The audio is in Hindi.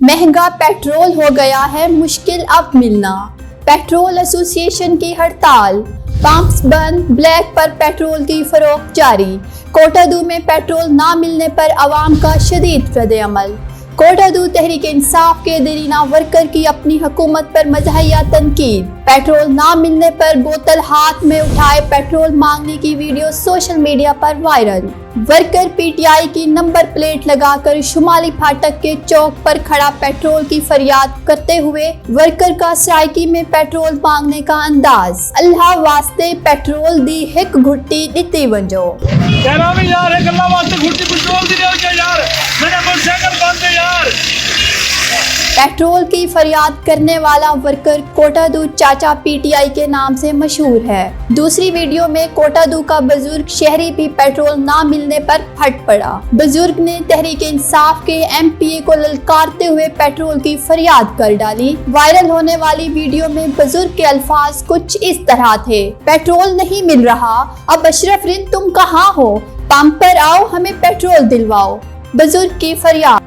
महंगा पेट्रोल हो गया है मुश्किल अब मिलना। पेट्रोल एसोसिएशन की हड़ताल, पंप्स बंद, ब्लैक पर पेट्रोल की फरोख्त जारी। कोटादू में पेट्रोल ना मिलने पर आवाम का शदीद रद्द-ए-अमल। कोटादू तहरीक इंसाफ के देरीना वर्कर की अपनी हुकूमत पर मज़ाहिया तनकीद। पेट्रोल ना मिलने पर बोतल हाथ में उठाए पेट्रोल मांगने की वीडियो सोशल मीडिया पर वायरल। वर्कर पीटीआई की नंबर प्लेट लगाकर शुमाली फाटक के चौक पर खड़ा पेट्रोल की फरियाद करते हुए वर्कर का सरायकी में पेट्रोल मांगने का अंदाज। अल्लाह वास्ते पेट्रोल दी हिक घुट्टी दिती वंजो। पेट्रोल की फरियाद करने वाला वर्कर कोटादू चाचा पीटीआई के नाम से मशहूर है। दूसरी वीडियो में कोटादू का बुजुर्ग शहरी भी पेट्रोल ना मिलने पर फट पड़ा। बुजुर्ग ने तहरीक इंसाफ के एमपीए को ललकारते हुए पेट्रोल की फरियाद कर डाली। वायरल होने वाली वीडियो में बुजुर्ग के अल्फाज कुछ इस तरह थे: पेट्रोल नहीं मिल रहा, अब अशरफ रिंद तुम कहाँ हो? पंप पर आओ, हमें पेट्रोल दिलवाओ। बुजुर्ग की फरियाद।